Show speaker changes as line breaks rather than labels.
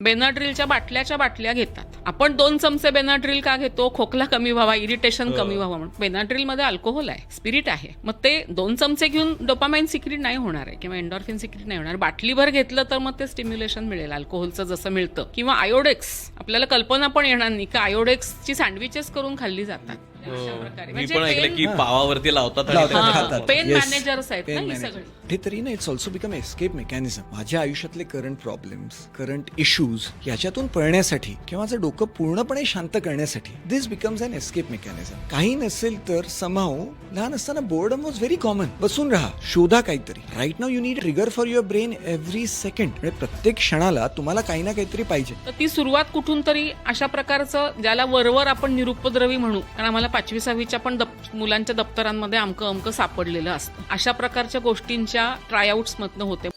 बेनाड्रिलच्या बाटल्या घेतात. आपण 2 चमचे बेनाड्रिल का घेतो? खोकला कमी व्हावा, इरिटेशन कमी व्हावं म्हणून. बेनाड्रिल मध्ये अल्कोहोल आहे, स्पिरिट आहे. मग ते 2 चमचे घेऊन डोपामाइन सिक्रीट नाही होणार आहे किंवा एन्डॉर्फिन सिक्रीट नाही होणार. बाटलीभर घेतलं तर मग ते स्टिम्युलेशन मिळेल अल्कोहोलचं जसं मिळतं. किंवा आयोडेक्स, आपल्याला कल्पना पण येणार नाही की आयोडेक्सची सँडविचेस करून खाल्ली जातात.
मी पण ऐकलं की पावावरती लावतात.
पेन मॅनेजर्स आहेत ना ही सगळी.
हे तरी ना, it's also become escape mechanism. माझ्या आयुष्यातले करंट प्रॉब्लेम्स, करंट इश्यूज याच्यातून पळण्यासाठी किंवा माझं डोकं पूर्णपणे शांत करण्यासाठी दिस बिकम्स अन एस्केप मेकॅनिझम. काही नसेल तर समाव लहान असताना बोर्डम वॉज व्हेरी कॉमन. बसून राहा, शोधा काहीतरी. Right now you need trigger for your brain every second. म्हणजे प्रत्येक क्षणाला तुम्हाला काही ना काहीतरी पाहिजे.
तर ती सुरुवात कुठून तरी अशा प्रकारचं, ज्याला वरवर आपण निरुपद्रवी म्हणू, कारण आम्हाला 5वी-6वीच्या पण मुलांच्या दप्तरांमध्ये अमकं सापडलेलं असतं. अशा प्रकारच्या गोष्टींच्या ट्रायआउट्स मधनं होते.